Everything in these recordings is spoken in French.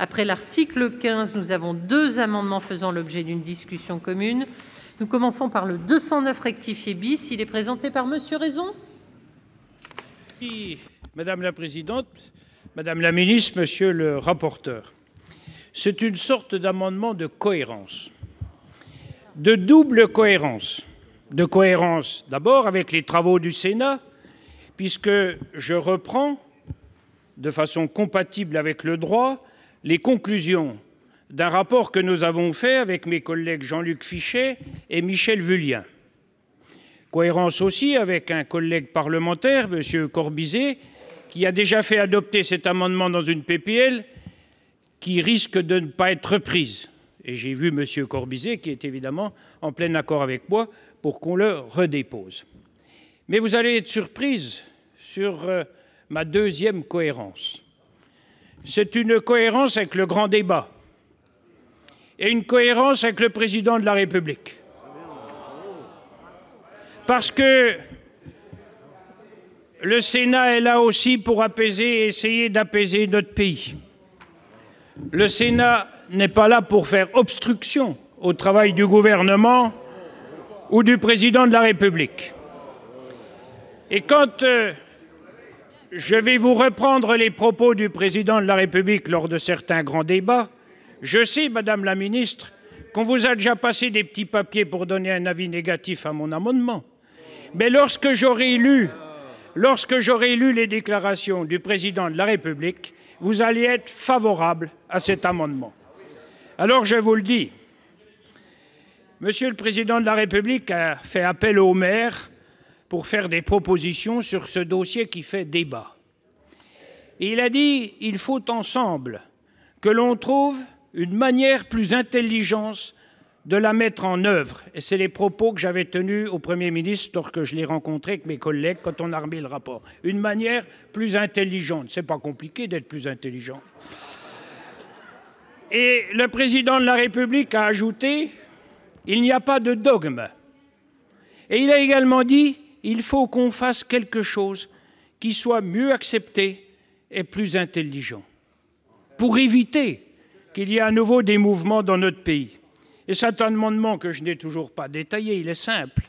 Après l'article 15, nous avons 2 amendements faisant l'objet d'une discussion commune. Nous commençons par le 209 rectifié bis. Il est présenté par Monsieur Raison. Madame la présidente, madame la ministre, monsieur le rapporteur. C'est une sorte d'amendement de cohérence, de double cohérence. De cohérence d'abord avec les travaux du Sénat, puisque je reprends de façon compatible avec le droit les conclusions d'un rapport que nous avons fait avec mes collègues Jean-Luc Fichet et Michel Vullien. Cohérence aussi avec un collègue parlementaire, M. Corbizet, qui a déjà fait adopter cet amendement dans une PPL qui risque de ne pas être reprise. Et j'ai vu M. Corbizet qui est évidemment en plein accord avec moi pour qu'on le redépose. Mais vous allez être surprise sur ma deuxième cohérence. C'est une cohérence avec le grand débat et une cohérence avec le président de la République. Parce que le Sénat est là aussi pour apaiser et essayer d'apaiser notre pays. Le Sénat n'est pas là pour faire obstruction au travail du gouvernement ou du président de la République. Et quand je vais vous reprendre les propos du président de la République lors de certains grands débats, je sais, madame la ministre, qu'on vous a déjà passé des petits papiers pour donner un avis négatif à mon amendement. Mais lorsque j'aurai lu les déclarations du président de la République, vous allez être favorable à cet amendement. Alors je vous le dis, Monsieur le Président de la République a fait appel aux maires pour faire des propositions sur ce dossier qui fait débat. Et il a dit il faut ensemble que l'on trouve une manière plus intelligente de la mettre en œuvre. Et c'est les propos que j'avais tenus au Premier ministre lorsque je l'ai rencontré avec mes collègues quand on a remis le rapport. Une manière plus intelligente. C'est pas compliqué d'être plus intelligent. Et le Président de la République a ajouté il n'y a pas de dogme. Et il a également dit il faut qu'on fasse quelque chose qui soit mieux accepté et plus intelligent pour éviter qu'il y ait à nouveau des mouvements dans notre pays. Et cet amendement que je n'ai toujours pas détaillé, il est simple.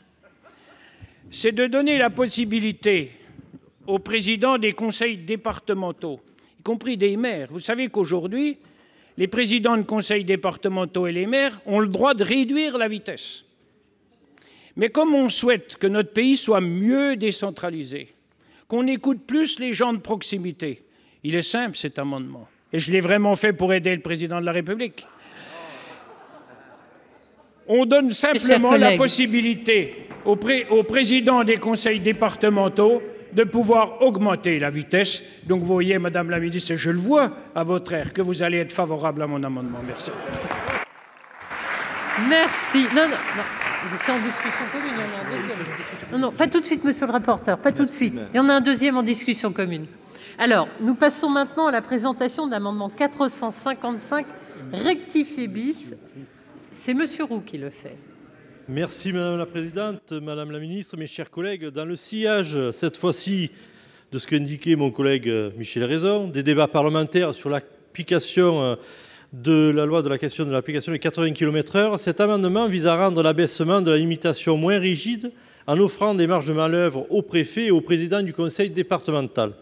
C'est de donner la possibilité aux présidents des conseils départementaux, y compris des maires. Vous savez qu'aujourd'hui, les présidents de conseils départementaux et les maires ont le droit de réduire la vitesse. Mais comme on souhaite que notre pays soit mieux décentralisé, qu'on écoute plus les gens de proximité, il est simple cet amendement. Et je l'ai vraiment fait pour aider le président de la République. On donne simplement la possibilité aux présidents des conseils départementaux de pouvoir augmenter la vitesse. Donc vous voyez, madame la ministre, je le vois à votre air, que vous allez être favorable à mon amendement. Merci. Merci. Non. C'est en discussion commune, il y en a un deuxième. Non, pas tout de suite, monsieur le rapporteur, pas tout de suite. Il y en a un deuxième en discussion commune. Alors, nous passons maintenant à la présentation de l'amendement 455 rectifié bis. C'est monsieur Roux qui le fait. Merci madame la présidente, madame la ministre, mes chers collègues. Dans le sillage, cette fois-ci, de ce qu'indiquait mon collègue Michel Raison, des débats parlementaires sur l'application de la loi de la question de l'application des 80 km/h, cet amendement vise à rendre l'abaissement de la limitation moins rigide en offrant des marges de manœuvre au préfet et au président du conseil départemental.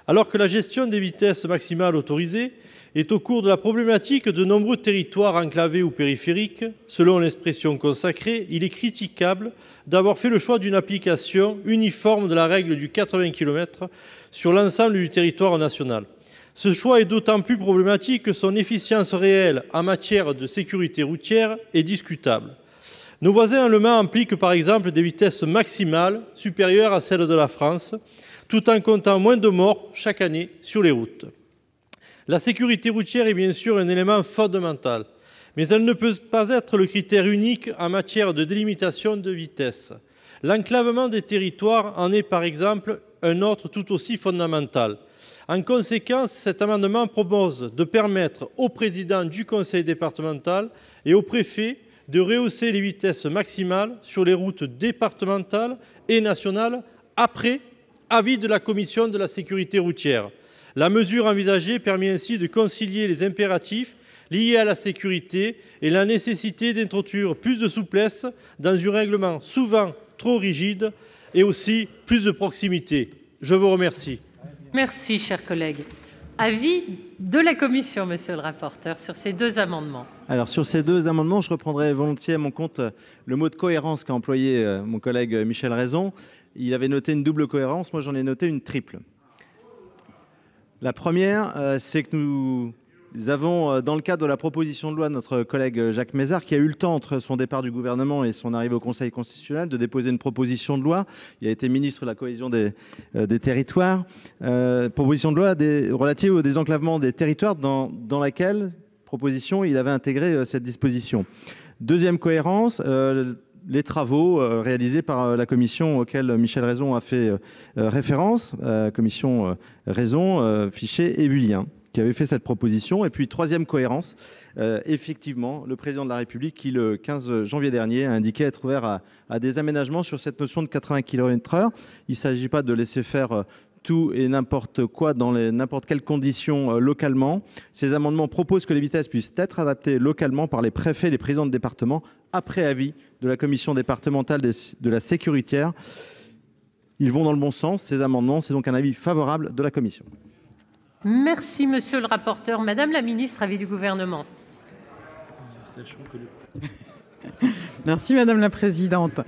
Alors que la gestion des vitesses maximales autorisées est au cours de la problématique de nombreux territoires enclavés ou périphériques, selon l'expression consacrée, il est critiquable d'avoir fait le choix d'une application uniforme de la règle du 80 km sur l'ensemble du territoire national. Ce choix est d'autant plus problématique que son efficience réelle en matière de sécurité routière est discutable. Nos voisins allemands appliquent par exemple des vitesses maximales supérieures à celles de la France, tout en comptant moins de morts chaque année sur les routes. La sécurité routière est bien sûr un élément fondamental, mais elle ne peut pas être le critère unique en matière de délimitation de vitesse. L'enclavement des territoires en est par exemple un autre tout aussi fondamental. En conséquence, cet amendement propose de permettre au président du conseil départemental et au préfet de rehausser les vitesses maximales sur les routes départementales et nationales après avis de la commission de la sécurité routière. La mesure envisagée permet ainsi de concilier les impératifs liés à la sécurité et la nécessité d'introduire plus de souplesse dans un règlement souvent trop rigide et aussi plus de proximité. Je vous remercie. Merci, cher collègue. Avis de la commission, monsieur le rapporteur, sur ces deux amendements. Alors, sur ces deux amendements, je reprendrai volontiers à mon compte le mot de cohérence qu'a employé mon collègue Michel Raison. Il avait noté une double cohérence, moi j'en ai noté une triple. La première, c'est que nous avons, dans le cadre de la proposition de loi de notre collègue Jacques Mézard, qui a eu le temps entre son départ du gouvernement et son arrivée au Conseil constitutionnel de déposer une proposition de loi. Il a été ministre de la cohésion des territoires. Proposition de loi relative au désenclavement des territoires dans laquelle proposition il avait intégré cette disposition. Deuxième cohérence, les travaux réalisés par la commission auquel Michel Raison a fait référence, commission Raison, Fichet et Vullien, qui avait fait cette proposition. Et puis, troisième cohérence, effectivement, le président de la République, qui le 15 janvier dernier a indiqué être ouvert à des aménagements sur cette notion de 80 km/h. Il ne s'agit pas de laisser faire tout et n'importe quoi dans n'importe quelles conditions localement. Ces amendements proposent que les vitesses puissent être adaptées localement par les préfets et les présidents de département après avis de la commission départementale de la sécurité. Ils vont dans le bon sens, ces amendements. C'est donc un avis favorable de la commission. Merci, monsieur le rapporteur. Madame la ministre, avis du gouvernement. Merci, madame la présidente.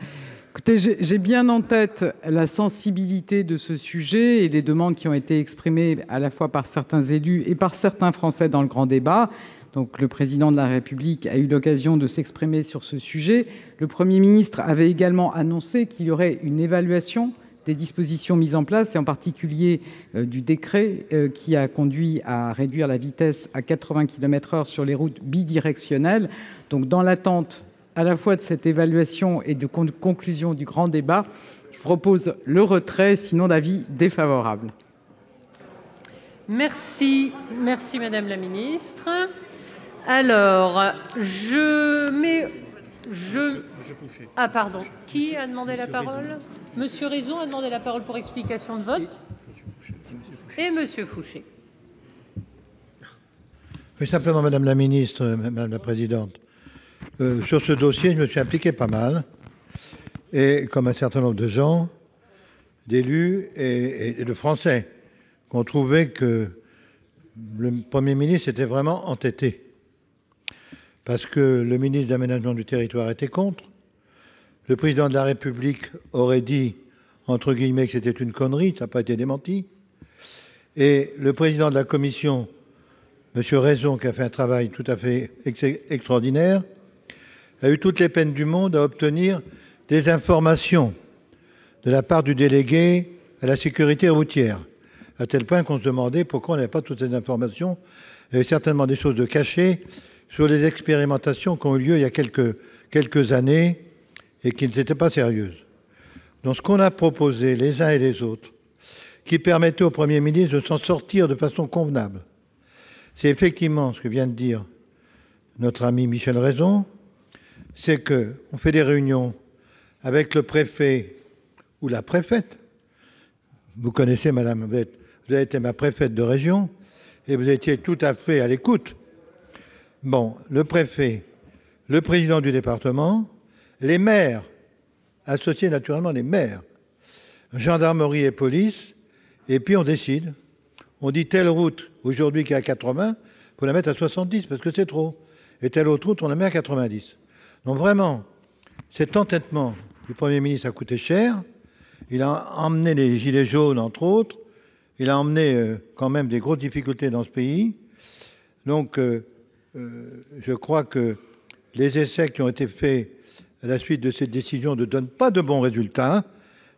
Écoutez, j'ai bien en tête la sensibilité de ce sujet et les demandes qui ont été exprimées à la fois par certains élus et par certains Français dans le grand débat. Donc, le président de la République a eu l'occasion de s'exprimer sur ce sujet. Le Premier ministre avait également annoncé qu'il y aurait une évaluation des dispositions mises en place, et en particulier du décret qui a conduit à réduire la vitesse à 80 km/h sur les routes bidirectionnelles. Donc, dans l'attente à la fois de cette évaluation et de conclusion du grand débat, je propose le retrait, sinon d'avis défavorable. Merci, merci madame la ministre. Alors, Ah pardon, qui a demandé la parole? Monsieur Raison a demandé la parole pour explication de vote. Et monsieur Fouché. Oui, simplement, madame la ministre, madame la présidente, sur ce dossier, je me suis impliqué pas mal, et comme un certain nombre de gens, d'élus et de Français, qui ont trouvé que le Premier ministre était vraiment entêté. Parce que le ministre de l'Aménagement du Territoire était contre, le président de la République aurait dit, entre guillemets, que c'était une connerie, ça n'a pas été démenti, et le président de la Commission, M. Raison, qui a fait un travail tout à fait extraordinaire, a eu toutes les peines du monde à obtenir des informations de la part du délégué à la sécurité routière, à tel point qu'on se demandait pourquoi on n'avait pas toutes ces informations. Il y avait certainement des choses de cachées sur les expérimentations qui ont eu lieu il y a quelques années et qui n'étaient pas sérieuses. Donc ce qu'on a proposé les uns et les autres, qui permettait au Premier ministre de s'en sortir de façon convenable, c'est effectivement ce que vient de dire notre ami Michel Raison, c'est qu'on fait des réunions avec le préfet ou la préfète. Vous connaissez, madame, vous avez été ma préfète de région et vous étiez tout à fait à l'écoute. Bon, le préfet, le président du département, les maires, associés naturellement les maires, gendarmerie et police, et puis on décide. On dit telle route, aujourd'hui qui est à 80, il faut la mettre à 70 parce que c'est trop. Et telle autre route, on la met à 90. Donc vraiment, cet entêtement du Premier ministre a coûté cher. Il a emmené les gilets jaunes, entre autres. Il a emmené quand même des grosses difficultés dans ce pays. Donc, je crois que les essais qui ont été faits à la suite de cette décision ne donnent pas de bons résultats,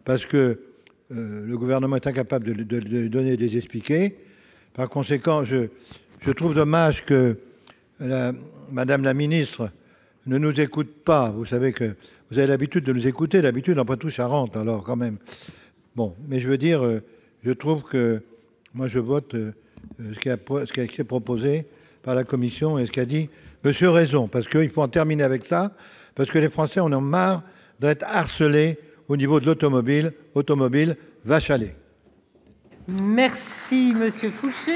parce que le gouvernement est incapable de donner et de les expliquer. Par conséquent, je trouve dommage que Madame la ministre ne nous écoute pas. Vous savez que vous avez l'habitude de nous écouter, l'habitude en Poitou-Charentes, alors quand même. Bon, mais je veux dire, je trouve que moi je vote ce qui a été proposé par la Commission et ce qu'a dit Monsieur Raison, parce qu'il faut en terminer avec ça, parce que les Français en ont marre d'être harcelés au niveau de l'automobile, vache à lait. Merci, Monsieur Fouché.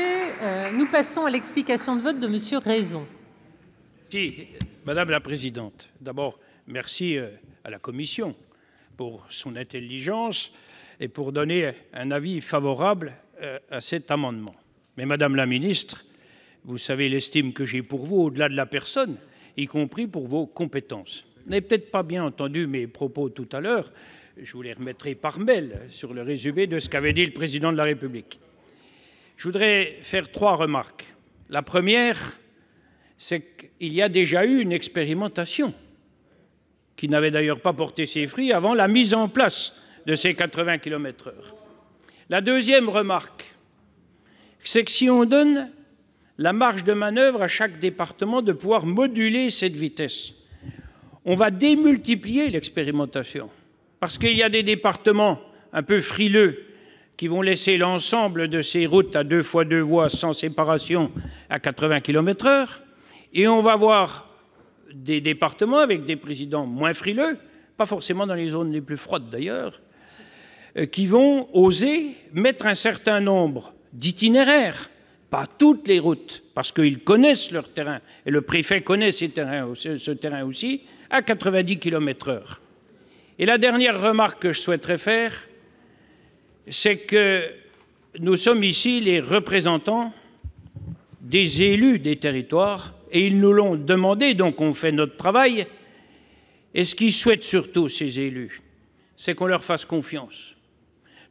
Nous passons à l'explication de vote de Monsieur Raison. Si, Madame la Présidente, d'abord, merci à la Commission pour son intelligence et pour donner un avis favorable à cet amendement. Mais Madame la Ministre, vous savez l'estime que j'ai pour vous, au-delà de la personne, y compris pour vos compétences. Vous n'avez peut-être pas bien entendu mes propos tout à l'heure. Je vous les remettrai par mail sur le résumé de ce qu'avait dit le Président de la République. Je voudrais faire 3 remarques. La première, c'est qu'il y a déjà eu une expérimentation qui n'avait d'ailleurs pas porté ses fruits avant la mise en place de ces 80 km/h. La deuxième remarque, c'est que si on donne la marge de manœuvre à chaque département de pouvoir moduler cette vitesse, on va démultiplier l'expérimentation. Parce qu'il y a des départements un peu frileux qui vont laisser l'ensemble de ces routes à 2 fois 2 voies sans séparation à 80 km/h. Et on va voir des départements avec des présidents moins frileux, pas forcément dans les zones les plus froides d'ailleurs, qui vont oser mettre un certain nombre d'itinéraires, pas toutes les routes, parce qu'ils connaissent leur terrain, et le préfet connaît ce terrain aussi, à 90 km/h. Et la dernière remarque que je souhaiterais faire, c'est que nous sommes ici les représentants des élus des territoires, et ils nous l'ont demandé, donc on fait notre travail. Et ce qu'ils souhaitent surtout, ces élus, c'est qu'on leur fasse confiance.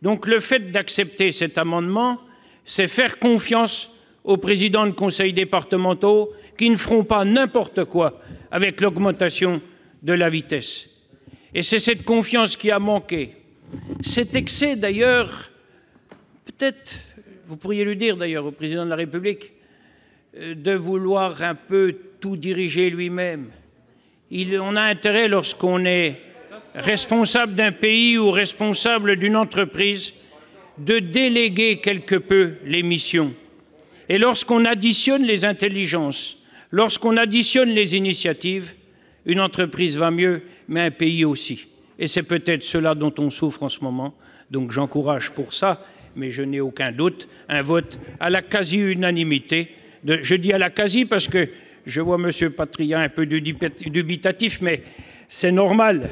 Donc le fait d'accepter cet amendement, c'est faire confiance aux présidents de conseils départementaux qui ne feront pas n'importe quoi avec l'augmentation de la vitesse. Et c'est cette confiance qui a manqué. Cet excès, d'ailleurs, peut-être, vous pourriez lui dire d'ailleurs au président de la République, de vouloir un peu tout diriger lui-même. On a intérêt, lorsqu'on est responsable d'un pays ou responsable d'une entreprise, de déléguer quelque peu les missions. Et lorsqu'on additionne les intelligences, lorsqu'on additionne les initiatives, une entreprise va mieux, mais un pays aussi. Et c'est peut-être cela dont on souffre en ce moment. Donc j'encourage pour ça, mais je n'ai aucun doute, un vote à la quasi-unanimité. Je dis à la quasi parce que je vois M. Patriat un peu dubitatif, mais c'est normal.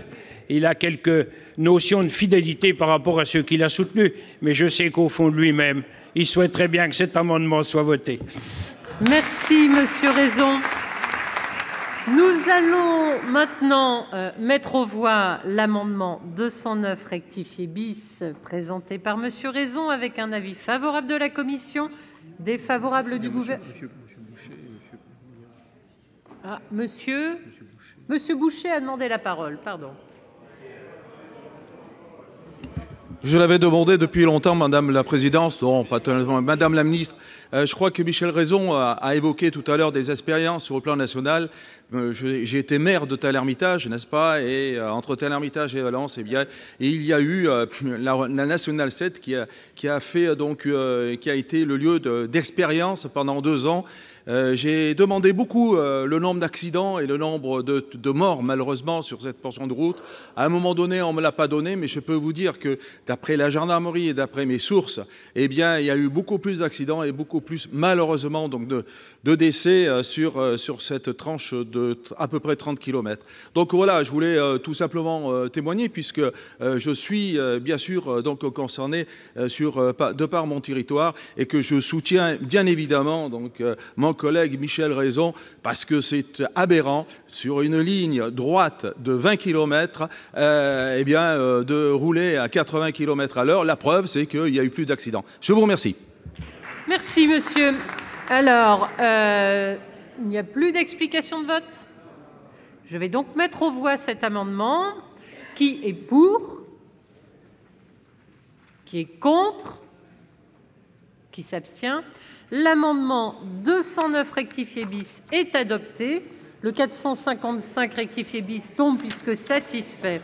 Il a quelques notions de fidélité par rapport à ceux qu'il a soutenus. Mais je sais qu'au fond de lui-même, il souhaiterait bien que cet amendement soit voté. Merci, Monsieur Raison. Nous allons maintenant mettre aux voix l'amendement 209 rectifié bis présenté par Monsieur Raison avec un avis favorable de la commission, défavorable du gouvernement. Ah, Monsieur Boucher a demandé la parole, pardon. Je l'avais demandé depuis longtemps, Madame la Présidente, non, pas tellement, Madame la Ministre. Je crois que Michel Raison a évoqué tout à l'heure des expériences sur le plan national. J'ai été maire de Tel-Hermitage, n'est-ce pas? Et entre Tel-Hermitage et Valence, eh bien, il y a eu la Nationale 7 qui a fait donc qui a été le lieu d'expérience pendant 2 ans. J'ai demandé beaucoup le nombre d'accidents et le nombre de morts, malheureusement, sur cette portion de route. À un moment donné, on ne me l'a pas donné, mais je peux vous dire que, d'après la gendarmerie et d'après mes sources, eh bien, il y a eu beaucoup plus d'accidents et beaucoup plus, malheureusement, donc de décès sur cette tranche de à peu près 30 km. Donc voilà, je voulais tout simplement témoigner, puisque je suis bien sûr donc concerné de par mon territoire, et que je soutiens bien évidemment donc mon collègue Michel Raison, parce que c'est aberrant sur une ligne droite de 20 km eh bien, de rouler à 80 km à l'heure. La preuve, c'est qu'il n'y a eu plus d'accidents. Je vous remercie. Merci, monsieur. Alors, il n'y a plus d'explication de vote. Je vais donc mettre aux voix cet amendement. Qui est pour? Qui est contre? Qui s'abstient? L'amendement 209 rectifié bis est adopté. Le 455 rectifié bis tombe puisque satisfait.